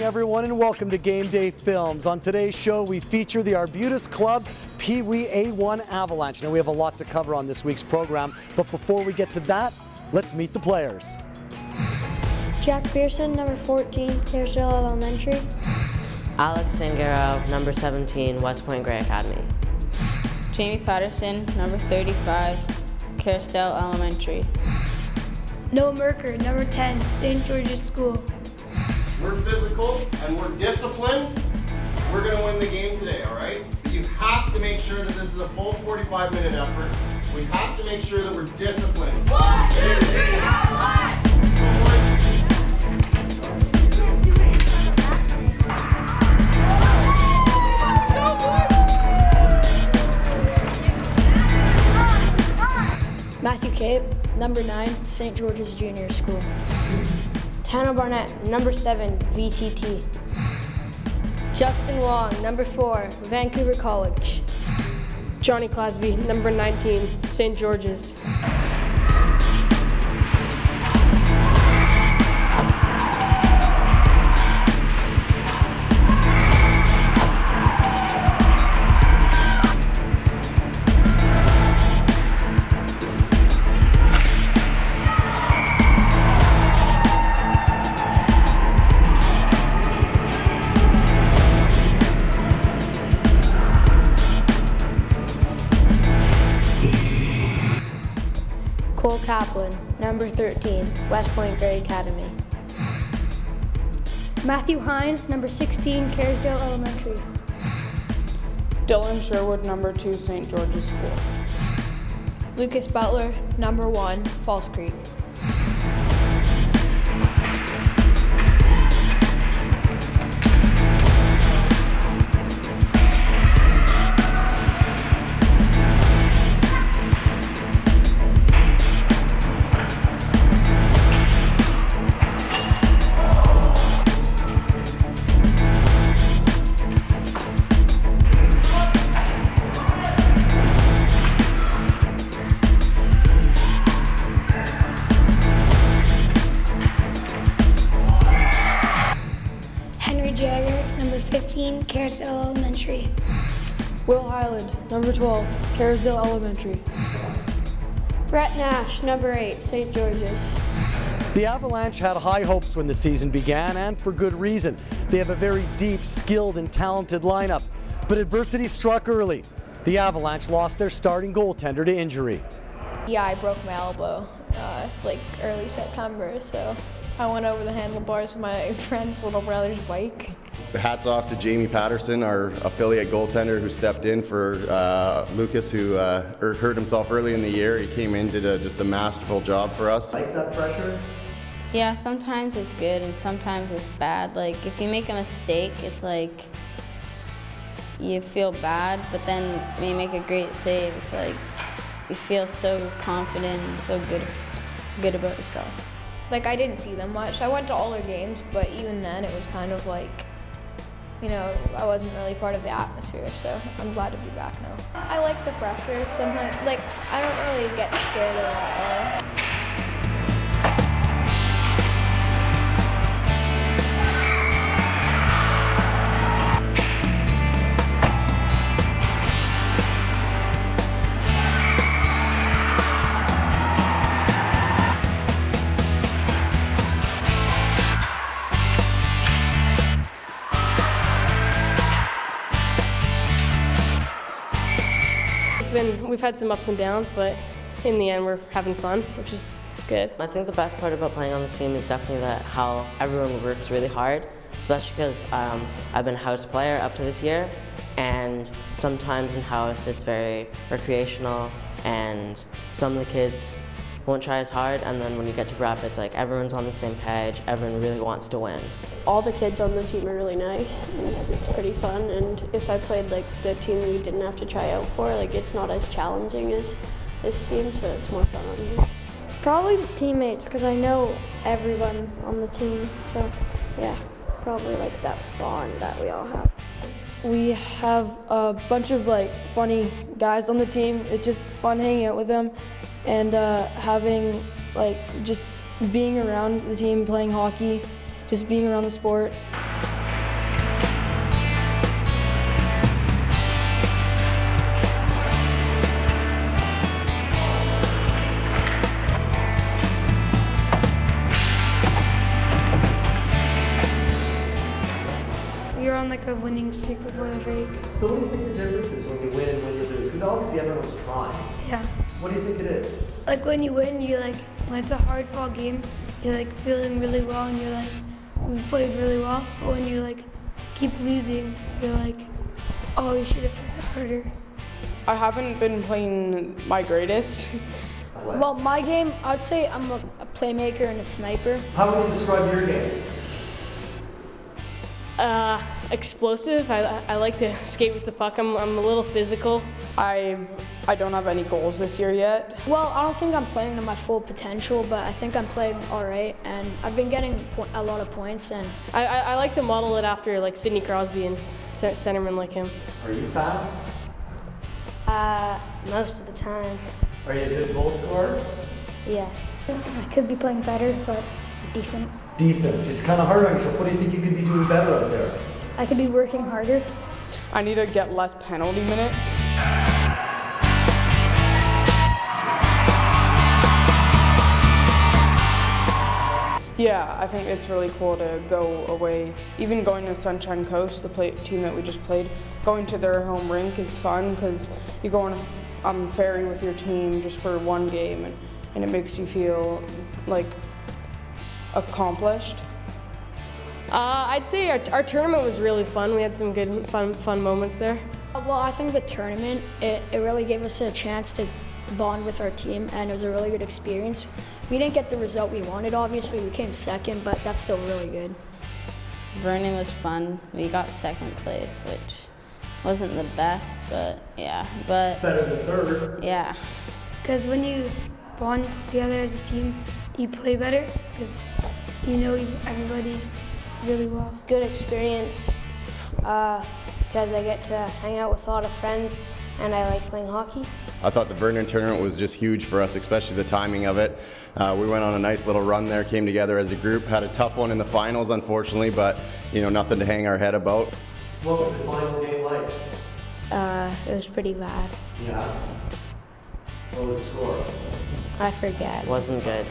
morning, everyone, and welcome to Game Day Films. On today's show, we feature the Arbutus Club Peewee A1 Avalanche. Now, we have a lot to cover on this week's program, but before we get to that, let's meet the players. Jack Pearson, number 14, Carrollsdale Elementary. Alex Sangaro, number 17, West Point Gray Academy. Jamie Patterson, number 35, Carrollsdale Elementary. Noah Merker, number 10, St. George's School. We're physical and we're disciplined. We're going to win the game today, all right? But you have to make sure that this is a full 45-minute effort. We have to make sure that we're disciplined. 1, 2, 3, Avalanche! Matthew Cape, number 9, St. George's Junior School. Tanner Barnett, number 7, VTT. Justin Wong, number 4, Vancouver College. Johnny Clasby, number 19, St. George's. Cole Kaplan, number 13, West Point Gray Academy. Matthew Hine, number 16, Carrollsdale Elementary. Dylan Sherwood, number 2, St. George's School. Lucas Butler, number 1, Falls Creek. Jagger, number 15, Carrollsdale Elementary. Will Highland, number 12, Carrollsdale Elementary. Brett Nash, number 8, St. George's. The Avalanche had high hopes when the season began, and for good reason. They have a very deep, skilled, and talented lineup. But adversity struck early. The Avalanche lost their starting goaltender to injury. Yeah, I broke my elbow like early September, so I went over the handlebars of my friend's little brother's bike. Hats off to Jamie Patterson, our affiliate goaltender who stepped in for Lucas, who hurt himself early in the year. He came in, did just a masterful job for us. Like that pressure? Yeah, sometimes it's good and sometimes it's bad. Like, if you make a mistake, it's like you feel bad, but then when you make a great save, it's like you feel so confident and so good about yourself. Like, I didn't see them much. I went to all their games, but even then it was kind of like, you know, I wasn't really part of the atmosphere, so I'm glad to be back now. I like the pressure sometimes. Like, I don't really get scared of that. We've had some ups and downs, but in the end we're having fun, which is good. I think the best part about playing on this team is definitely how everyone works really hard, especially because I've been a house player up to this year, and sometimes in house it's very recreational, and some of the kids won't try as hard, and then when you get to rep, it's like everyone's on the same page, everyone really wants to win. All the kids on the team are really nice, and it's pretty fun, and if I played like the team we didn't have to try out for, like it's not as challenging as this team, so it's more fun on here. Probably the teammates, because I know everyone on the team, so yeah, probably like that bond that we all have. We have a bunch of like funny guys on the team. It's just fun hanging out with them and having like just being around the team, playing hockey, just being around the sport. winning streak before the break. So what do you think the difference is when you win and when you lose? Because obviously everyone's trying. Yeah. What do you think it is? Like when you win, you like, when it's a hard fought game, you're like feeling really well and you're like, we've played really well. But when you like keep losing, you're like, oh, we should have played harder. I haven't been playing my greatest. Well, my game, I'd say I'm a playmaker and a sniper. How would you describe your game? Explosive. I like to skate with the puck. I'm a little physical. I don't have any goals this year yet. Well, I don't think I'm playing to my full potential, but I think I'm playing all right, and I've been getting a lot of points. And I like to model it after like Sidney Crosby and centermen like him. Are you fast? Most of the time. Are you a good goal scorer? Yes. I could be playing better, but decent. Decent. Just kind of hard on yourself. What do you think you could be doing better out there? I could be working harder. I need to get less penalty minutes. Yeah, I think it's really cool to go away. Even going to Sunshine Coast, the team that we just played, going to their home rink is fun because you go on a ferry with your team just for one game, and it makes you feel like accomplished. I'd say our tournament was really fun. We had some good, fun moments there. well, I think the tournament, it really gave us a chance to bond with our team, and it was a really good experience. We didn't get the result we wanted, obviously. We came second, but that's still really good. Vernon was fun. We got second place, which wasn't the best, but yeah. But better than third. Yeah. Because when you bond together as a team, you play better because you know everybody really well. Good experience because I get to hang out with a lot of friends, and I like playing hockey. I thought the Vernon tournament was just huge for us, especially the timing of it. We went on a nice little run there, came together as a group, had a tough one in the finals, unfortunately, but you know, nothing to hang our head about. What was the final game like? It was pretty bad. Yeah. What was the score? I forget. Wasn't good.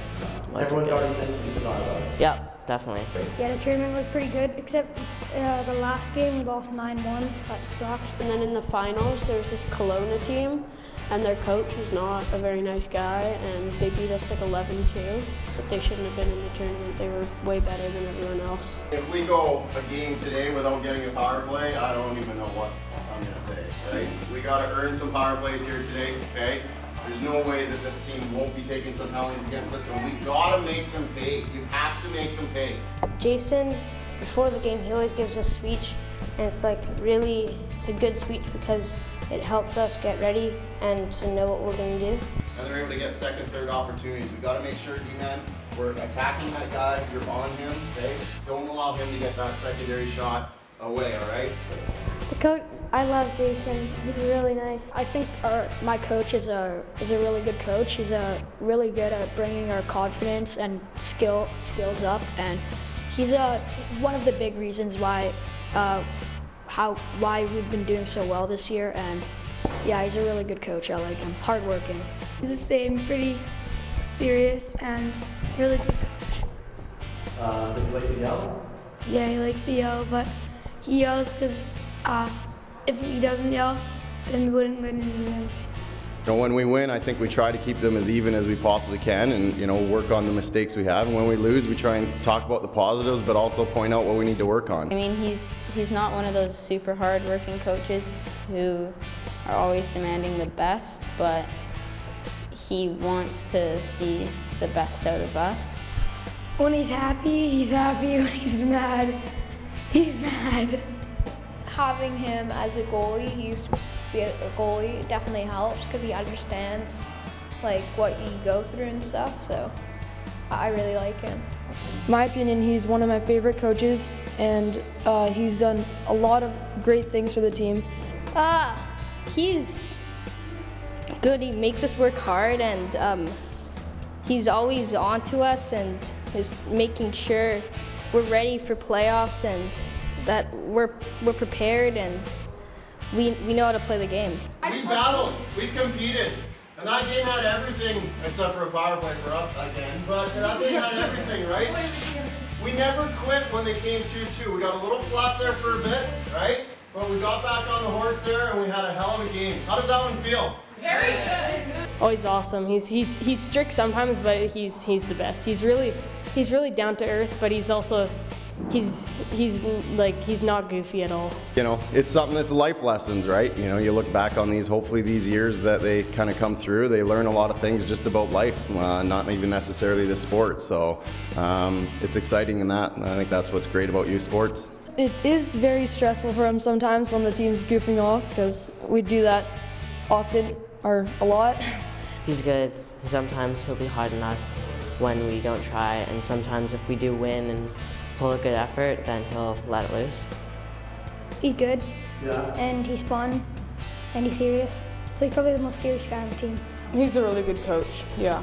Everyone's already mentally forgot about it. Yep, definitely. Yeah, the tournament was pretty good, except the last game we lost 9-1. That sucked. And then in the finals, there was this Kelowna team, and their coach was not a very nice guy, and they beat us like 11-2. But they shouldn't have been in the tournament. They were way better than everyone else. If we go a game today without getting a power play, I don't even know what I'm going to say, right? We got to earn some power plays here today, okay? There's no way that this team won't be taking some penalties against us, and we got to make them pay. You have to make them pay. Jason, before the game, he always gives a speech, and it's like really, it's a good speech because it helps us get ready and to know what we're going to do. And they're able to get second, third opportunities. We got to make sure, D-man, we're attacking that guy. You're on him, okay? Don't allow him to get that secondary shot away, all right? The coach, I love Jason. He's really nice. I think my coach is a really good coach. He's really good at bringing our confidence and skills up, and he's one of the big reasons why we've been doing so well this year. And yeah, he's a really good coach. I like him. Hardworking. He's the same, pretty serious and really good coach. Does he like to yell? Yeah, he likes to yell, but he yells because if he doesn't yell, then we wouldn't win in the end. You know, when we win, I think we try to keep them as even as we possibly can, and you know, work on the mistakes we have. And when we lose, we try and talk about the positives, but also point out what we need to work on. I mean, he's not one of those super hard-working coaches who are always demanding the best, but he wants to see the best out of us. When he's happy, he's happy. When he's mad, he's mad. Having him as a goalie, he used to be a goalie, it definitely helps because he understands like what you go through and stuff, so I really like him. In my opinion, he's one of my favorite coaches, and he's done a lot of great things for the team. He's good. He makes us work hard, and he's always on to us and is making sure we're ready for playoffs and that we're prepared and we know how to play the game. We battled, we competed, and that game had everything except for a power play for us again, but that thing had everything, right? We never quit when they came 2-2. We got a little flat there for a bit, right? But we got back on the horse there and we had a hell of a game. How does that one feel? Very good. Oh, he's awesome. He's strict sometimes, but he's the best. He's really down to earth, but he's also he's not goofy at all. You know, it's something that's life lessons, right? You know, you look back on these, hopefully these years that they kind of come through, they learn a lot of things just about life, not even necessarily the sport. So it's exciting in that, and I think that's what's great about youth sports. It is very stressful for him sometimes when the team's goofing off, because we do that often, or a lot. He's good. Sometimes he'll be hard on us when we don't try, and sometimes if we do win and pull a good effort, then he'll let it loose. He's good. Yeah. And he's fun. And he's serious. So he's probably the most serious guy on the team. He's a really good coach, yeah.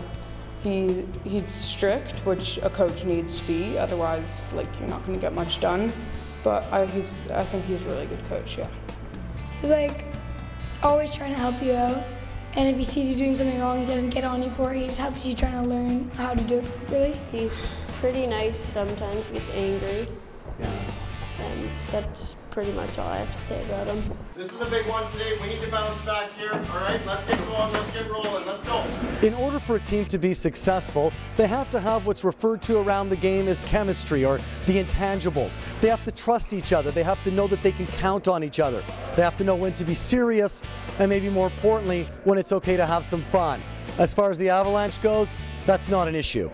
He's strict, which a coach needs to be, otherwise like you're not gonna get much done. But I think he's a really good coach, yeah. He's like always trying to help you out. And if he sees you doing something wrong, he doesn't get on you for it. He just helps you trying to learn how to do it properly. He's pretty nice sometimes, he gets angry. Yeah. And that's pretty much all I have to say about him. This is a big one today. We need to bounce back here. All right, let's get going, let's get rolling, let's go. In order for a team to be successful, they have to have what's referred to around the game as chemistry, or the intangibles. They have to trust each other. They have to know that they can count on each other. They have to know when to be serious, and maybe more importantly, when it's okay to have some fun. As far as the Avalanche goes, that's not an issue.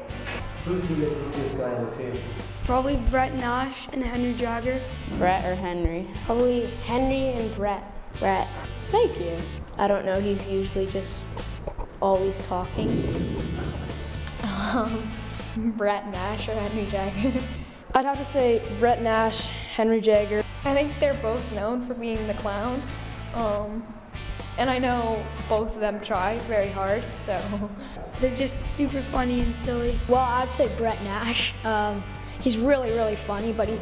Who's the goofiest guy on the team? Probably Brett Nash and Henry Jagger. Brett or Henry? Probably Henry and Brett. Brett. Thank you. I don't know, he's usually just always talking. Brett Nash or Henry Jagger. I'd have to say Brett Nash, Henry Jagger. I think they're both known for being the clown. And I know both of them try very hard, so. They're just super funny and silly. Well, I'd say Brett Nash. He's really, really funny, but he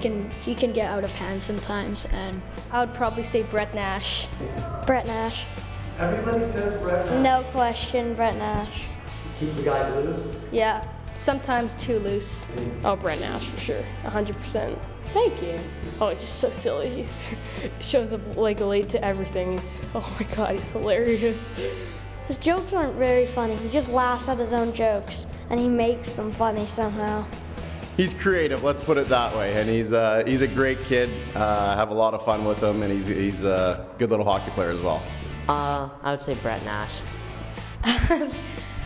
can get out of hand sometimes. And I would probably say Brett Nash. Brett Nash. Everybody says Brett Nash. No question, Brett Nash. Keeps the guys loose. Yeah, sometimes too loose. Oh, Brett Nash for sure, 100%. Thank you. Oh, it's just so silly. He shows up like late to everything. Oh my God, he's hilarious. His jokes aren't very funny. He just laughs at his own jokes, and he makes them funny somehow. He's creative, let's put it that way, and he's a great kid. Have a lot of fun with him, and he's a good little hockey player as well. I would say Brett Nash.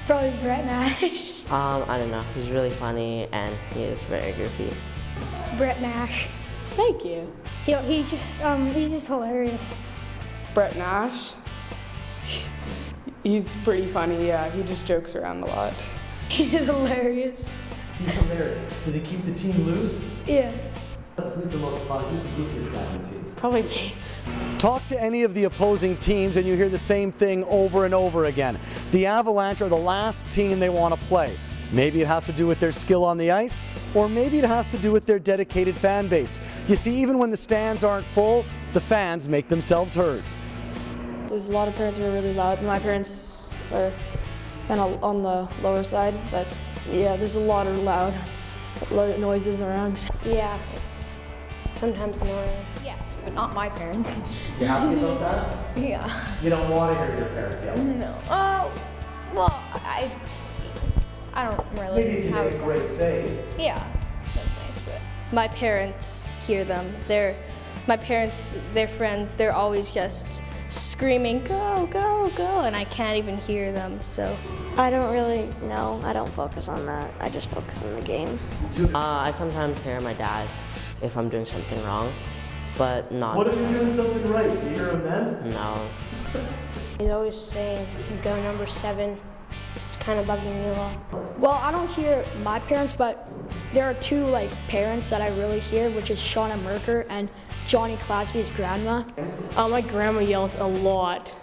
Probably Brett Nash. I don't know. He's really funny and he is very goofy. Brett Nash. Thank you. He's just hilarious. Brett Nash. He's pretty funny, yeah. He just jokes around a lot. He's just hilarious. He's hilarious. Does he keep the team loose? Yeah. Who's the most fun? Who's the goofiest guy on the team? Probably me. Talk to any of the opposing teams and you hear the same thing over and over again. The Avalanche are the last team they want to play. Maybe it has to do with their skill on the ice, or maybe it has to do with their dedicated fan base. You see, even when the stands aren't full, the fans make themselves heard. There's a lot of parents who are really loud. My parents are kind of on the lower side, but yeah, there's a lot of loud noises around. Yeah, it's sometimes annoying. Yes, but not my parents. You happy about that? Yeah. You don't want to hear your parents yell? No. Oh, well, I don't really Maybe if you have make a great save. Yeah, that's nice, but. My parents hear them. My parents, their friends, they're always just screaming, go, go, go, and I can't even hear them, so. I don't really know. I don't focus on that. I just focus on the game. I sometimes hear my dad if I'm doing something wrong, but not. What if you're doing something right? Do you hear him then? No. He's always saying, go number 7. It's kind of bugging me a lot. well, I don't hear my parents, but there are two parents that I really hear, which is Shauna Merker and Johnny Clasby's grandma. My grandma yells a lot.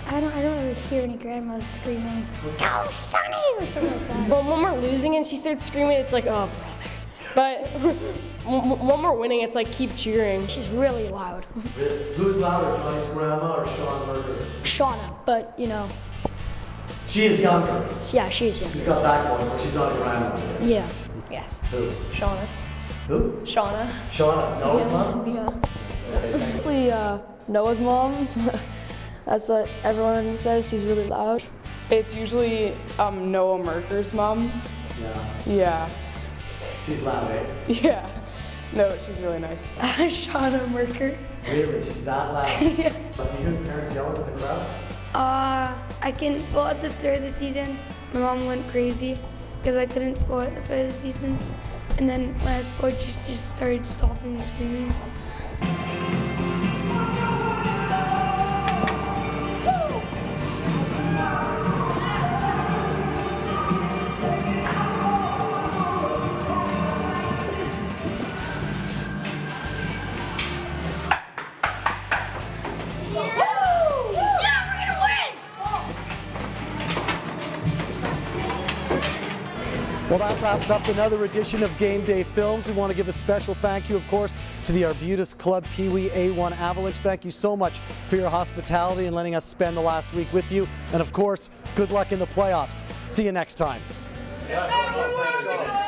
I don't really hear any grandmas screaming, go Sonny, or something like that. But when we're losing and she starts screaming, it's like, oh, brother. But when we're winning, it's like, keep cheering. She's really loud. Who's louder, Johnny's grandma or Shauna Merker? Shauna, but She is younger. yeah, she's younger. She's got backbone, but she's not a grandma. Yeah. Yes. Who? Shauna. Who? Shauna. Shauna. Noah's mom? Yeah. Mostly Noah's mom. That's what everyone says. She's really loud. It's usually Noah Merker's mom. Yeah. Yeah. She's loud, eh? Yeah. No, she's really nice. Shauna Merker. Really? She's that loud? Yeah. But do you hear the parents yelling in the crowd? Well, at the start of the season, my mom went crazy because I couldn't score at the start of the season. And then when I scored, she just started stopping screaming. Well, that wraps up another edition of Game Day Films. We want to give a special thank you, of course, to the Arbutus Club Peewee A1 Avalanche. Thank you so much for your hospitality and letting us spend the last week with you. And of course, good luck in the playoffs. See you next time. Yeah,